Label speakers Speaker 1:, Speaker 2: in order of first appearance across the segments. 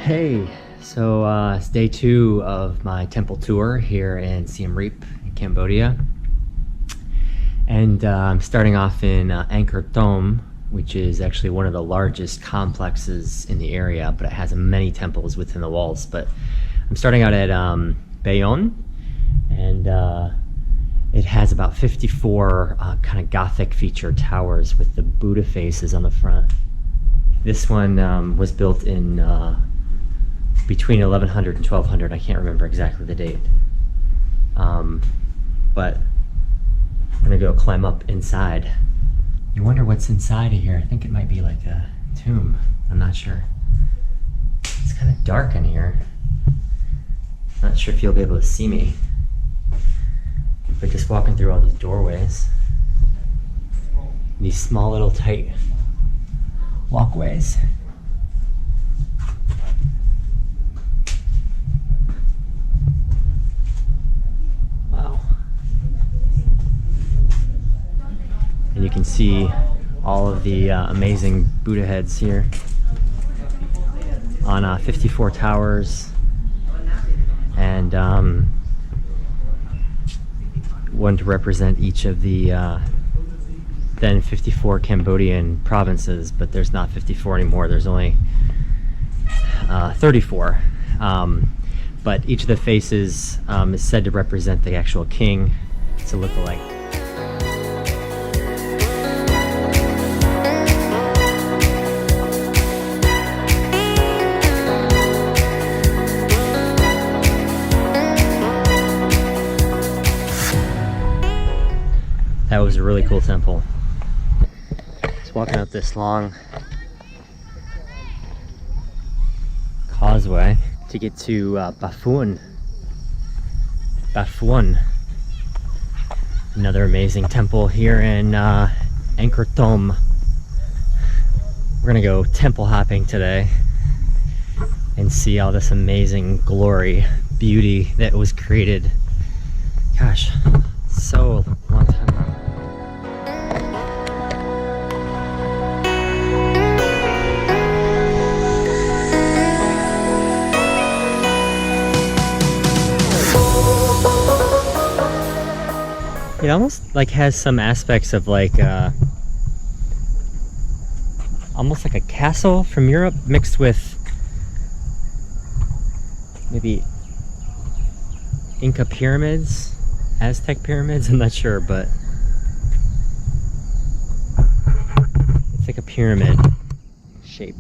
Speaker 1: Hey, so it's day 2 of my temple tour here in Siem Reap in Cambodia. And I'm starting off in Angkor Thom, which is actually one of the largest complexes in the area, but it has many temples within the walls. But I'm starting out at Bayon, and it has about 54 kind of Gothic featured towers with the Buddha faces on the front. This one was built in between 1100 and 1200. I can't remember exactly the date. But I'm gonna go climb up inside. You wonder what's inside of here. I think it might be like a tomb. I'm not sure. It's kind of dark in here. Not sure if you'll be able to see me. But just walking through all these doorways. These small little tight walkways. Wow. And you can see all of the amazing Buddha heads here on 54 towers, and one to represent each of the then 54 Cambodian provinces, but there's not 54 anymore. There's only 34. But each of the faces is said to represent the actual king. It's a look-alike. That was a really cool temple. Just walking up this long causeway to get to Baphuon. Baphuon. Another amazing temple here in Angkor Thom. We're gonna go temple hopping today and see all this amazing glory, beauty that was created, gosh, so long time ago. It almost like has some aspects of like almost like a castle from Europe mixed with maybe Inca pyramids, Aztec pyramids, I'm not sure, but it's like a pyramid shape.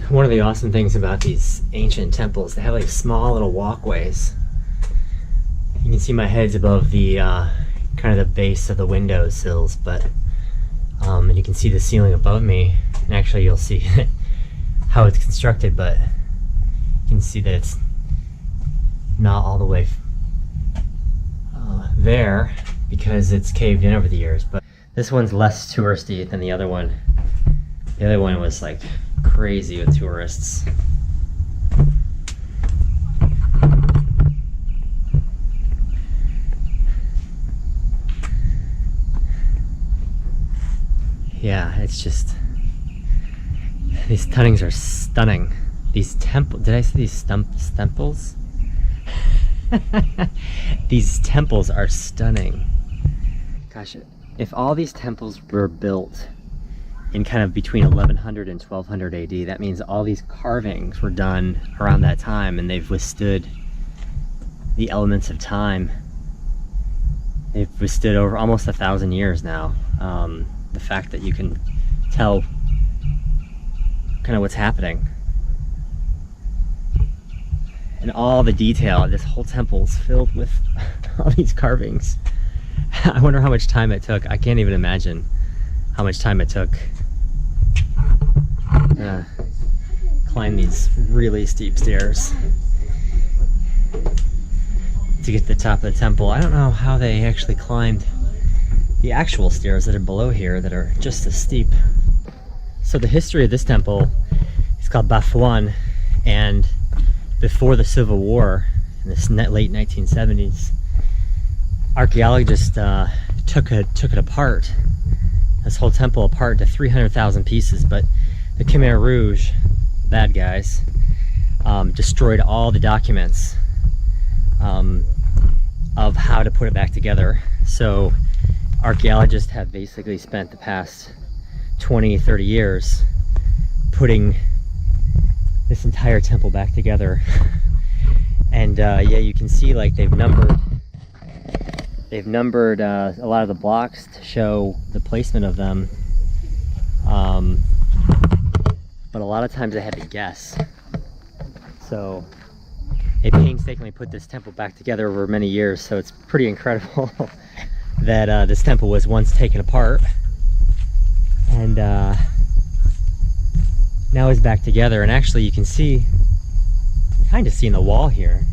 Speaker 1: One of the awesome things about these ancient temples, they have like small little walkways. You can see my head's above the kind of the base of the window sills, but and you can see the ceiling above me, and actually you'll see how it's constructed, but you can see that it's not all the way there because it's caved in over the years. But this one's less touristy than the other one. The other one was like crazy with tourists. Yeah, it's just, these tunnings are stunning. These did I say these temples? These temples are stunning. Gosh, if all these temples were built in kind of between 1100 and 1200 AD, that means all these carvings were done around that time, and they've withstood the elements of time. They've withstood over almost 1,000 years now. The fact that you can tell kind of what's happening and all the detail. This whole temple is filled with all these carvings. I wonder how much time it took. I can't even imagine how much time it took to climb these really steep stairs to get to the top of the temple. I don't know how they actually climbed the actual stairs that are below here that are just as steep. So the history of this temple is called Baphuon, and before the Civil War in the late 1970s, archaeologists took it apart, this whole temple apart, to 300,000 pieces, but the Khmer Rouge, bad guys, destroyed all the documents of how to put it back together. So archaeologists have basically spent the past 20-30 years putting this entire temple back together. And yeah, you can see like they've numbered a lot of the blocks to show the placement of them, but a lot of times I had to guess. So they painstakingly put this temple back together over many years, so it's pretty incredible that this temple was once taken apart and now it's back together. And actually you can see, kind of see in the wall here,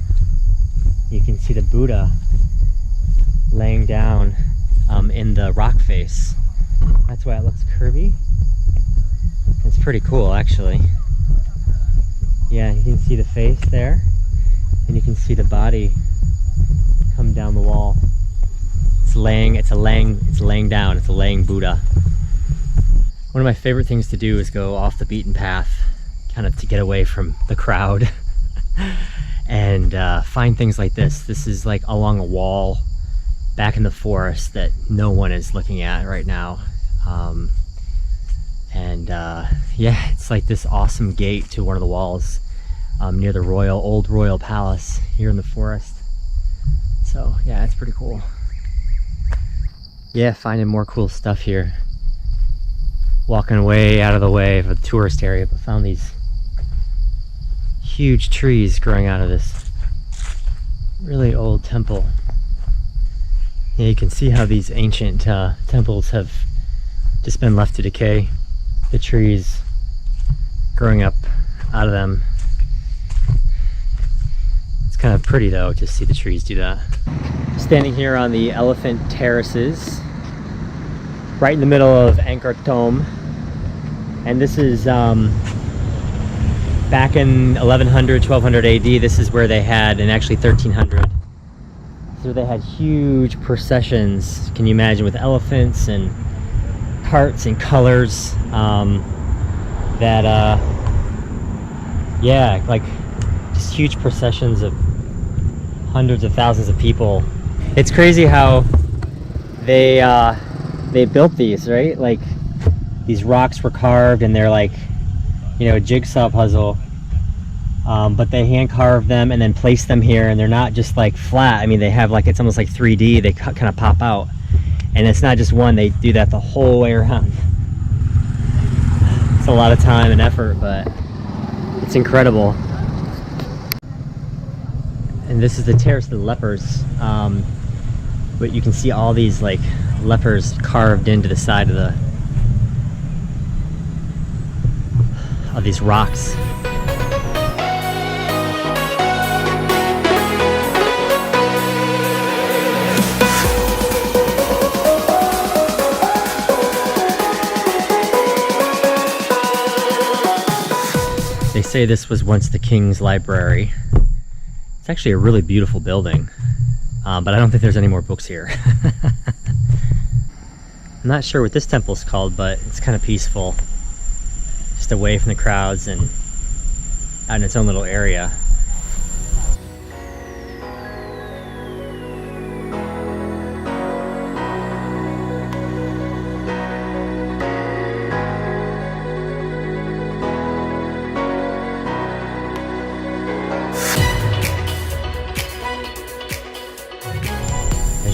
Speaker 1: you can see the Buddha laying down in the rock face. That's why it looks curvy. It's pretty cool, actually. Yeah, you can see the face there, and you can see the body come down the wall. It's laying down. It's a laying Buddha. One of my favorite things to do is go off the beaten path, kind of to get away from the crowd, and find things like this. This is like along a wall back in the forest that no one is looking at right now. Yeah, it's like this awesome gate to one of the walls near the old royal palace here in the forest. So yeah, it's pretty cool. Yeah, finding more cool stuff here. Walking way out of the way of the tourist area, but found these huge trees growing out of this really old temple. Yeah, you can see how these ancient temples have just been left to decay. The trees growing up out of them. It's kind of pretty though to see the trees do that. Standing here on the elephant terraces, right in the middle of Angkor Thom, and this is back in 1100, 1200 AD. This is where they had, and actually 1300. So they had huge processions, can you imagine, with elephants and carts and colors, yeah, like just huge processions of hundreds of thousands of people. It's crazy how they built these, right? Like these rocks were carved and they're like, you know, a jigsaw puzzle. But they hand carve them and then place them here, and they're not just like flat. I mean, they have like, it's almost like 3D. They kind of pop out, and it's not just one. They do that the whole way around. It's a lot of time and effort, but it's incredible. And this is the Terrace of the Lepers. But you can see all these like lepers carved into the side of these rocks. They say this was once the king's library. It's actually a really beautiful building, but I don't think there's any more books here. I'm not sure what this temple's called, but it's kind of peaceful. Just away from the crowds and out in its own little area.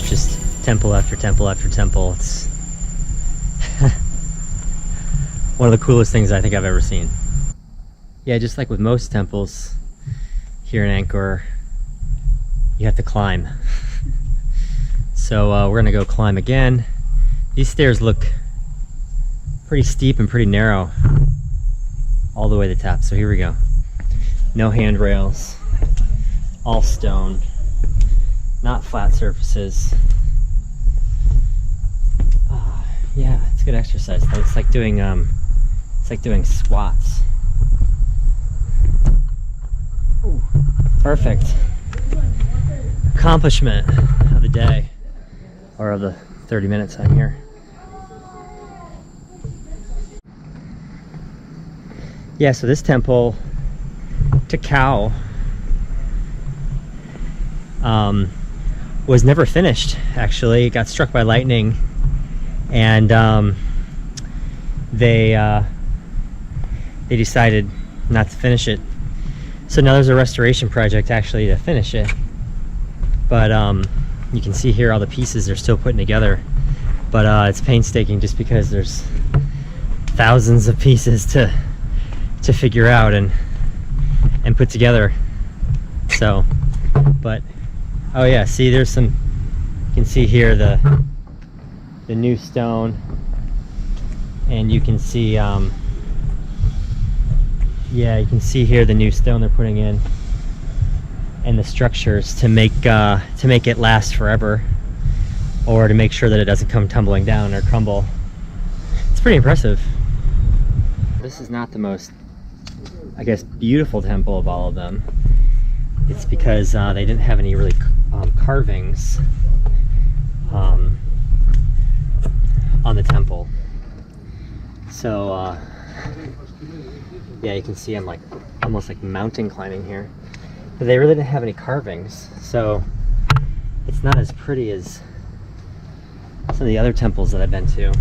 Speaker 1: Just temple after temple after temple. It's one of the coolest things I think I've ever seen. Yeah, just like with most temples here in Angkor, you have to climb. So we're gonna go climb again. These stairs look pretty steep and pretty narrow all the way to the top. So here we go. No handrails, all stone. Not flat surfaces. Yeah, it's good exercise though. It's like doing squats. Ooh, perfect. Accomplishment of the day, or of the 30 minutes I'm here. Yeah, so this temple to Chau was never finished, actually. It got struck by lightning, and they decided not to finish it. So now there's a restoration project actually to finish it. But you can see here all the pieces they're still putting together. But it's painstaking just because there's thousands of pieces to figure out and put together. So, but oh yeah, see, there's some, you can see here the new stone, and you can see yeah, you can see here the new stone they're putting in, and the structures to make it last forever, or to make sure that it doesn't come tumbling down or crumble. It's pretty impressive. This is not the most, I guess, beautiful temple of all of them. It's because they didn't have any really carvings on the temple. So yeah, you can see I'm like almost like mountain climbing here. But they really didn't have any carvings, so it's not as pretty as some of the other temples that I've been to.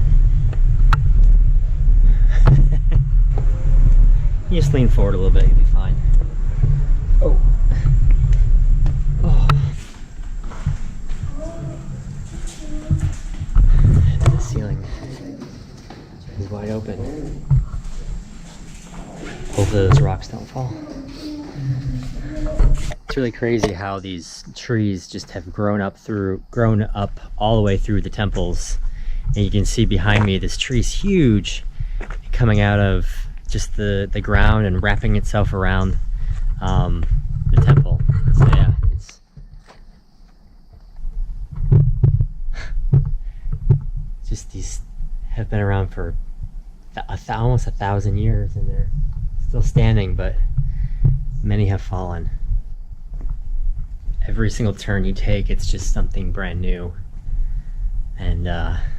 Speaker 1: You just lean forward a little bit, you'll be fine. Oh. Oh. And the ceiling is wide open. Hopefully those rocks don't fall. It's really crazy how these trees just have grown up all the way through the temples. And you can see behind me, this tree's huge, coming out of just the ground and wrapping itself around the temple. So yeah, it's just, these have been around for almost 1,000 years, and they're still standing, but many have fallen. Every single turn you take, it's just something brand new and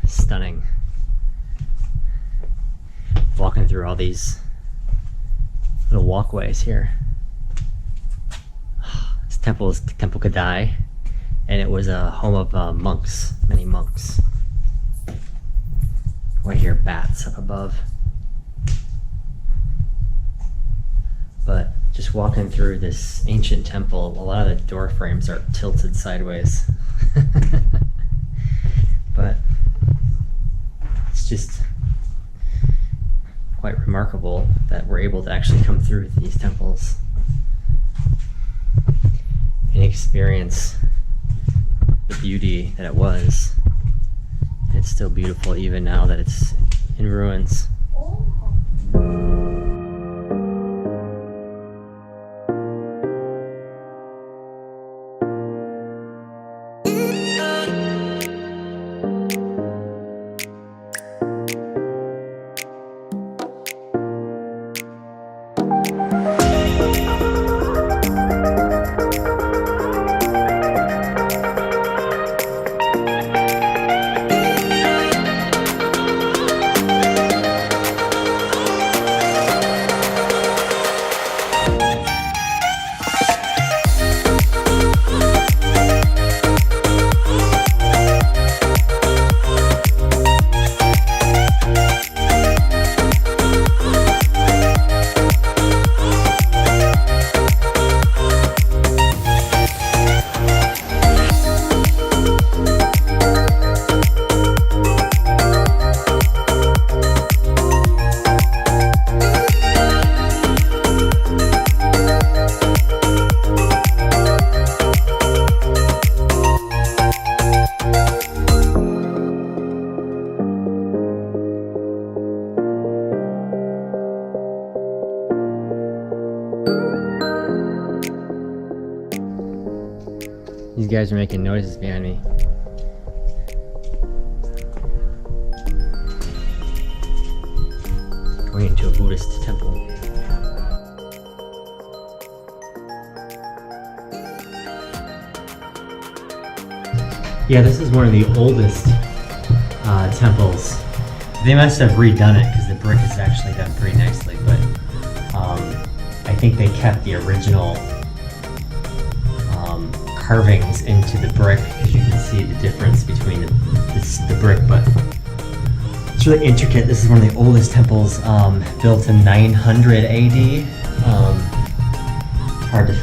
Speaker 1: stunning. Walking through all these little walkways here. This temple is Temple Kdei, and it was a home of monks, many monks. I hear bats up above. But just walking through this ancient temple, a lot of the door frames are tilted sideways. But it's just quite remarkable that we're able to actually come through these temples and experience the beauty that it was. And it's still beautiful even now that it's in ruins. These guys are making noises behind me. Going into a Buddhist temple. Yeah, this is one of the oldest temples. They must have redone it because the brick is actually done pretty nicely, but I think they kept the original carvings into the brick, because you can see the difference between the brick, but it's really intricate. This is one of the oldest temples, built in 900 AD. Hard to